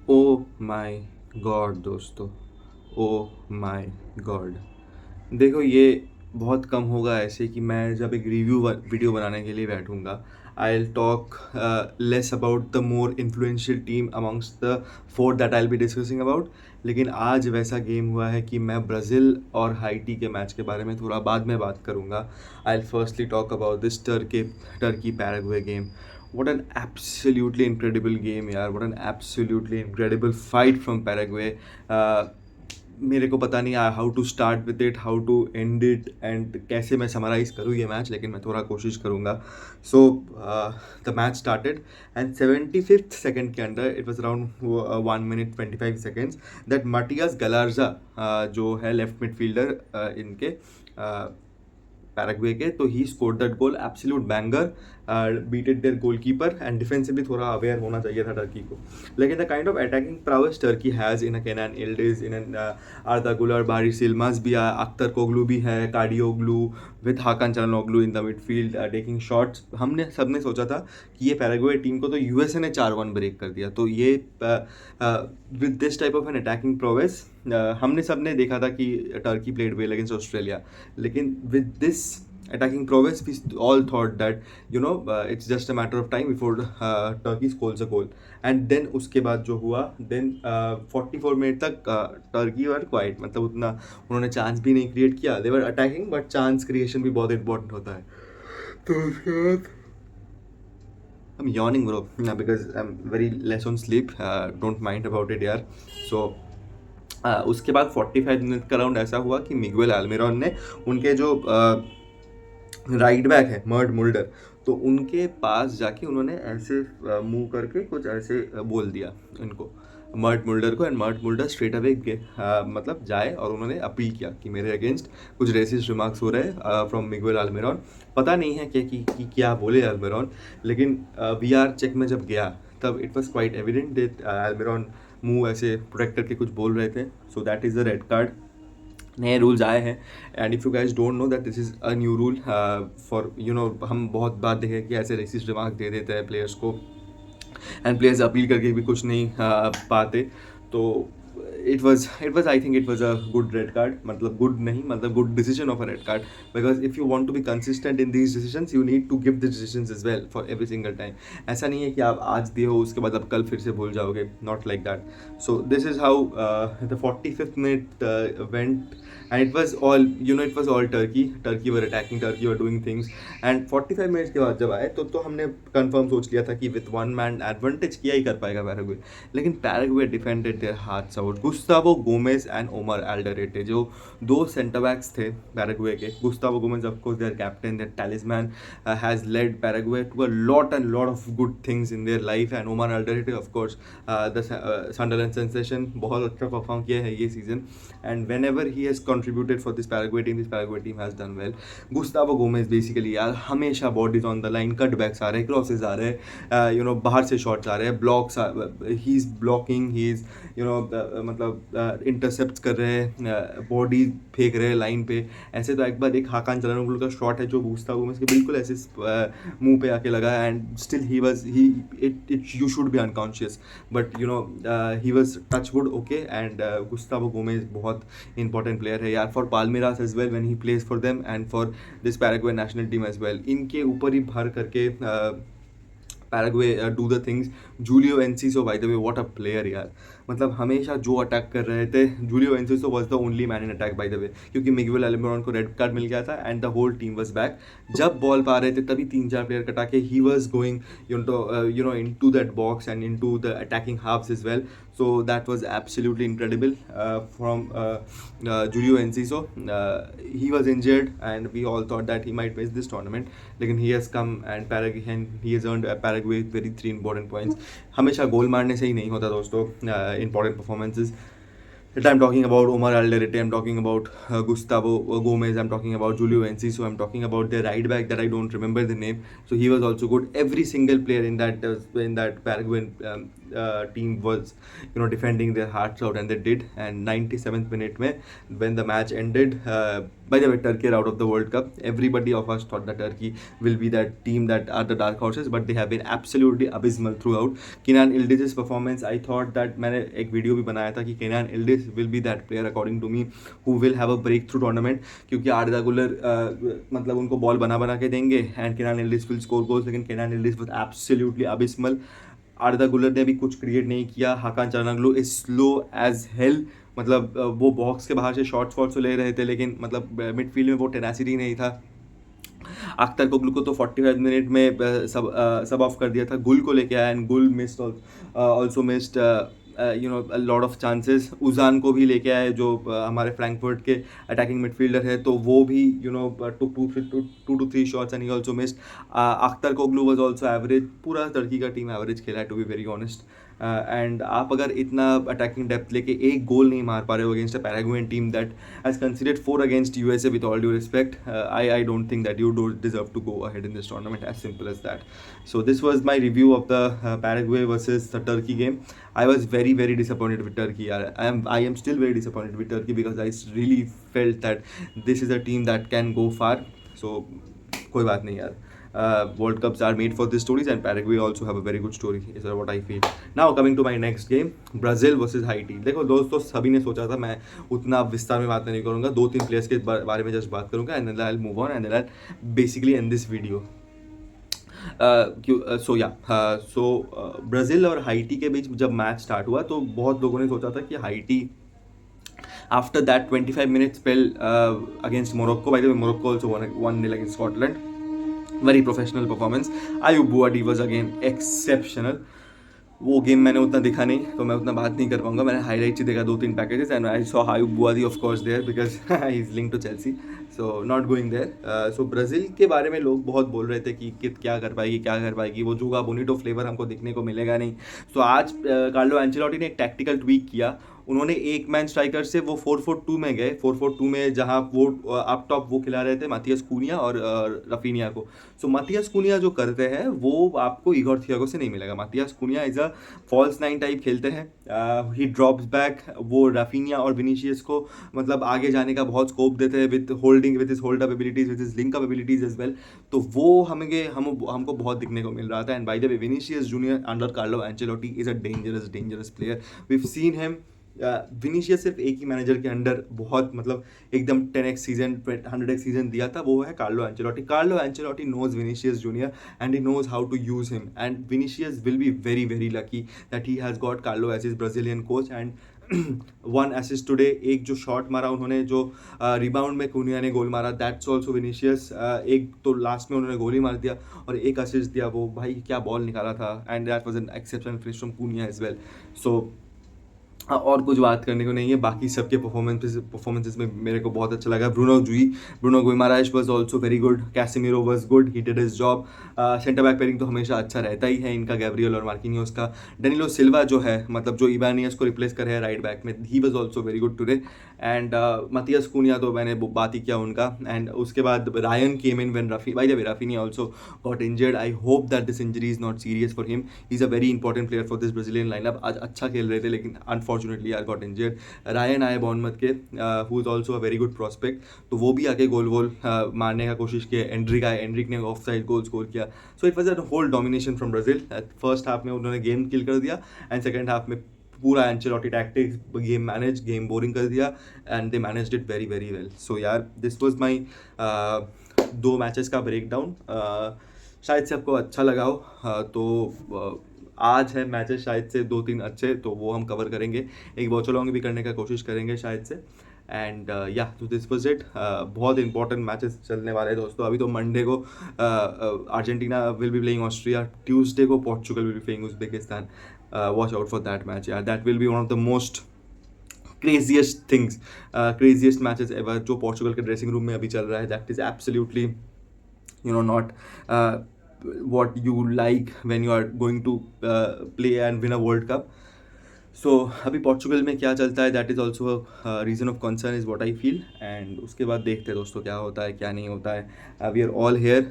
Oh my God दोस्तों, oh my God. देखो, ये बहुत कम होगा ऐसे कि मैं जब एक रिव्यू वीडियो बनाने के लिए बैठूंगा, I will talk less about the more influential team amongst the four that I will be discussing about. लेकिन आज वैसा गेम हुआ है कि मैं ब्राज़ील और हाइटी के मैच के बारे में थोड़ा बाद में बात करूंगा। I will firstly talk about this Turkey Paraguay game. What an absolutely incredible game यार, what an absolutely incredible fight from Paraguay. uh, मेरे को पता नहीं how to start with it, how to end it and कैसे मैं summarise करूँ ये match, लेकिन मैं थोड़ा कोशिश करूँगा। So the match started and 75th second के अंदर, it was around 1 minute 25 seconds, that Matias Galarza, जो है लेफ्ट मिडफील्डर इनके पैराग्वे के, तो ही score that goal, absolute banger, beated their goalkeeper and defensively थोड़ा अवेयर होना चाहिए था टर्की को। लेकिन the kind of attacking prowess Turkey has in a Kenan Yildiz, in an Arda Guler, Baris Yilmaz भी है, अख्तर कोगलू भी है, Kadioglu with Hakan Calhanoglu in the midfield taking shots. हमने सबने सोचा था कि ये पैराग्वे टीम को तो यूएसए ने 4-1 ब्रेक कर दिया, तो ये with this type of an attacking prowess हमने सबने देखा था कि Turkey played well against Australia. लेकिन with this attacking prowess, we all thought that it's just a matter of time before Turkey scores a goal. And then उसके बाद जो हुआ, then 44 मिनट तक टर्की वर क्वाइट, मतलब उतना उन्होंने chance भी नहीं क्रिएट किया। दे वर अटैकिंग बट चांस क्रिएशन भी बहुत इंपॉर्टेंट होता है। तो उसके बाद I'm yawning bro because I'm very less on sleep, don't mind about it यार। so उसके बाद 45 मिनट का राउंड ऐसा हुआ कि मिगुएल अल्मिरॉन ने उनके जो राइट बैक है मर्ड मुल्डर, तो उनके पास जाके उन्होंने ऐसे मुंह करके कुछ ऐसे बोल दिया इनको, मर्ड मुल्डर को, and Mert Muldur straight away मतलब जाए और उन्होंने अपील किया कि मेरे अगेंस्ट कुछ रेसिस्ट रिमार्क्स हो रहे हैं फ्रॉम मिगुएल अल्मिरॉन। पता नहीं है कि क्या बोले अल्मिरॉन, लेकिन वीआर चेक में जब गया तब it was quite evident that Almiron मुंह ऐसे प्रोटेक्ट करके कुछ बोल रहे थे। So that is the red card. नए रूल्स आए हैं, and if you guys don't know that this is a new rule for हम बहुत बार देखें कि ऐसे रेसिस्ट रिमार्क दे देते हैं प्लेयर्स को, एंड प्लेयर्स अपील करके भी कुछ नहीं पाते। तो it was I think it was a good red card, मतलब गुड नहीं, मतलब good decision of a red card, because if you want to be consistent in these decisions you need to give the decisions as well for every single time. ऐसा नहीं है कि आप आज दिए हो उसके बाद आप कल फिर से भूल जाओगे, not like that. So this is how the 45th minute went, and it was all Turkey were attacking, Turkey were doing things, and 45 minutes के बाद जब आए तो हमने कंफर्म सोच लिया था कि विथ वन मैन एडवांटेज किया ही कर पाएगा पैराग्वे। लेकिन Paraguay defended their hearts out. Gustavo Gomez and Omar Alderete, जो दो सेंटर बैक्स थे पैराग्वे के, Gustavo Gomez of course their captain, their talisman, has led Paraguay to a lot and lot of good things in their life, and Omar Alderete of course the Sunderland sensation, बहुत अच्छा perform किया है ये season, and whenever he has contributed for this Paraguay team has done well. Gustavo Gomez basically यार हमेशा bodies on the line, cutbacks आ रहे हैं, crosses आ रहे हैं, बाहर से shots आ रहे हैं, blocks, he is blocking, he is मतलब intercepts कर रहे हैं, body फेंक रहे हैं लाइन पे। ऐसे तो एक बार एक हाकान चालहानोग्लू का शॉट है जो गुस्तावो गोमेज के बिल्कुल ऐसे मुंह पे आके लगा, and still you should be unconscious, but he was touchwood okay, and Gustavo Gomez बहुत इंपॉर्टेंट प्लेयर है यार for Palmeiras as well when he plays for them, and for this Paraguay national team as well. इनके ऊपर ही भर करके Paraguay do the things. Julio Enciso, by the way what a player यार, मतलब हमेशा जो अटैक कर रहे थे, Julio Enciso was the only man in attack by the way, क्योंकि मिगुएल अल्मिरॉन को रेड कार्ड मिल गया था and the whole team was back. जब बॉल पा रहे थे तभी 3-4 प्लेयर कटा के ही was going into that box and into the attacking halves as well. So that was absolutely incredible from Julio Enciso. He was injured and we all thought that he might miss this tournament. लेकिन he has come and he has earned Paraguay very 3 important points. हमेशा गोल मारने से ही नहीं होता दोस्तों important performances. I'm talking about Omar Alderete, I'm talking about Gustavo Gomez, I'm talking about Julio Enciso, I'm talking about their right back that I don't remember the name. So he was also good. Every single player in that Paraguayan team was, defending their hearts out, and they did. And 97th minute में when the match ended, by the way, Turkey are out of the World Cup. Everybody of us thought that Turkey will be that team that are the dark horses, but they have been absolutely abysmal throughout. Kenan Yıldız's performance, I thought that मैंने एक video भी बनाया था कि Kenan Yıldız will be that player according to me who will have a breakthrough tournament, क्योंकि आर्दा गुलर मतलब उनको बॉल बना बना के देंगे and Kenan Yıldız will score goals, लेकिन Kenan Yıldız was absolutely abysmal. Arda Guler ने भी कुछ क्रिएट नहीं किया. Hakan Calhanoglu is slow as hell. मतलब वो बॉक्स के बाहर से शॉर्ट्स वॉट्स ले रहे थे, लेकिन मतलब मिडफील्ड में वो टेनासिटी नहीं था. अख्तर कोगलू को तो 45 मिनट में सब ऑफ कर दिया था. गुल को लेके आया एंड गुल missed also missed lot of chances. उजान को भी लेके आए जो हमारे फ्रैंकफर्ट के अटैकिंग मिडफील्डर है, तो वो भी two two three shots and he also missed. Akturkoglu was also average. पूरा टर्की का टीम एवरेज खेला है, to be very honest. And आप अगर इतना अटैकिंग डेप्थ लेके एक गोल नहीं मार पा रहे हो against a Paraguayan team that has conceded 4 against USA, with all due respect, I don't think that you don't deserve to go ahead in this tournament, as simple as that. So this was my review of the Paraguay versus the Turkey game. I was very very disappointed with Turkey. I am still very disappointed with Turkey because I really felt that this is a team that can go far. So कोई बात नहीं यार. World Cups are made for these stories, and Paraguay also have a very good story, is what I feel. Now coming to my next game, Brazil versus Haiti. देखो दोस्तों, सभी ने सोचा था मैं उतना विस्तार में बात नहीं करूँगा, 2-3 प्लेयर्स के बारे में जस्ट बात करूँगा, and then I'll move on and then I'll basically end this video. Brazil और हाइटी के बीच जब मैच स्टार्ट हुआ तो बहुत लोगों ने सोचा था कि high tea after that 25 minute spell against Morocco, by the way, Morocco also won 1-0 against Scotland. Very professional performance. Ayub Buadi was again exceptional. वो गेम मैंने उतना देखा नहीं, तो मैं उतना बात नहीं कर पाऊंगा. मैंने हाईलाइट्स ही देखा 2-3 packages, and I saw Ayoub Bouaddi of course there because he is link to Chelsea, so not going there. So Brazil के बारे में लोग बहुत बोल रहे थे कि कित क्या कर पाएगी, वो जोगा बोनीटो फ्लेवर हमको देखने को मिलेगा नहीं. सो आज कार्लो एंचेलोटी ने एक टैक्टिकल ट्वीक किया. उन्होंने एक मैन स्ट्राइकर से वो 4-4-2 में गए. 4-4-2 में जहाँ वो अप टॉप वो खिला रहे थे माथियास कूनिया और रफीनिया को. सो माथियास कूनिया जो करते हैं वो आपको इगोर थियागो से नहीं मिलेगा. Matheus Cunha is a false 9 type खेलते हैं. He drops back. वो राफीनिया और विनीशियस को मतलब आगे जाने का बहुत स्कोप देते हैं with holding, with his hold up abilities, with his link up abilities as well. तो वो हमको बहुत दिखने को मिल रहा था. And by the way, Vinicius Junior under Carlo Ancelotti is a dangerous player. We have seen him. Vinicius सिर्फ एक ही मैनेजर के अंडर बहुत मतलब एकदम 10x सीजन 100x सीजन दिया था, वो है Carlo Ancelotti. Carlo Ancelotti knows Vinicius Junior and he knows how to use him, and Vinicius will be very very lucky that he has got Carlo as his Brazilian coach. And 1 assist today. एक जो shot मारा उन्होंने, जो rebound में कुनिया ने गोल मारा, that's also Vinicius. एक तो लास्ट में उन्होंने गोल ही मार दिया और एक असिस्ट दिया. वो भाई क्या बॉल निकाला था, and that was an exceptional finish from Cunha as well. So और कुछ बात करने को नहीं है. बाकी सबके परफॉर्मेंसेस में मेरे को बहुत अच्छा लगा. Bruno Guimaraes was also very good. Casemiro was good, he did his job. Centre back pairing तो हमेशा अच्छा रहता ही है इनका, गैब्रियल और मार्किनियोस का. डेनिलो सिल्वा जो है, मतलब जो इबानियस को रिप्लेस कर रहे हैं राइट बैक में, he was also very good today. And Mathias Kuniya तो मैंने बात ही किया उनका. एंड उसके बाद Ryan came in when Raphinha also got injured. I hope that this injury is not serious for him. He is a very important player for this Brazilian lineup. आज अच्छा खेल रहे थे लेकिन अनफॉर्चुनेटली यार गॉट इंजर्ड. रायन आए Bournemouth के, who is also a very good prospect, तो वो भी आके गोल मारने का कोशिश किया. एंड्रिक ने ऑफ साइड गोल स्कोर किया. So it was a whole domination from Brazil. First half में उन्होंने गेम किल कर दिया, एंड सेकेंड हाफ में पूरा Ancelotti tactics, game manage, game boring कर दिया, and they managed it very very well. So यार दिस वाज माई 2 मैचेस का ब्रेक डाउन. शायद से आपको अच्छा लगा हो. तो आज है मैचेस शायद से 2-3 अच्छे, तो वो हम कवर करेंगे. एक वॉच अलॉन्ग भी करने का कोशिश करेंगे शायद से. एंड या तो दिस वाज इट. बहुत इंपॉर्टेंट मैचेस चलने वाले हैं दोस्तों. अभी तो मंडे को Argentina will be playing Austria. Tuesday को Portugal will be playing Uzbekistan. Watch out for that match यार. That will be one of the most craziest matches ever. जो पोर्चुगल के ड्रेसिंग रूम में अभी चल रहा है, that is absolutely not what you like when you are going to play and win a World Cup. सो अभी Portugal में क्या चलता है, that is also reason of concern is what I feel. And उसके बाद देखते हैं दोस्तों क्या होता है क्या नहीं होता है। वी आर ऑल हेयर,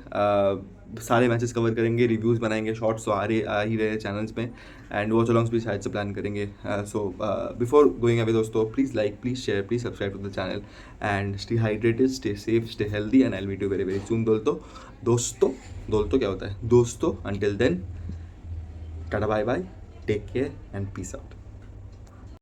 सारे मैचेस कवर करेंगे, रिव्यूज़ बनाएंगे, शॉर्ट्स तो आ ही रहे चैनल्स में, एंड वॉच अलॉन्ग्स भी शायद से प्लान करेंगे। सो बिफोर गोइंग अवे दोस्तों, please like, please share, please subscribe to the channel, and stay hydrated, stay safe, stay healthy, and I will meet you very very soon दोस्तों दोस्तों क्या होता है दोस्तों, until then, tata bye bye, take care and peace out.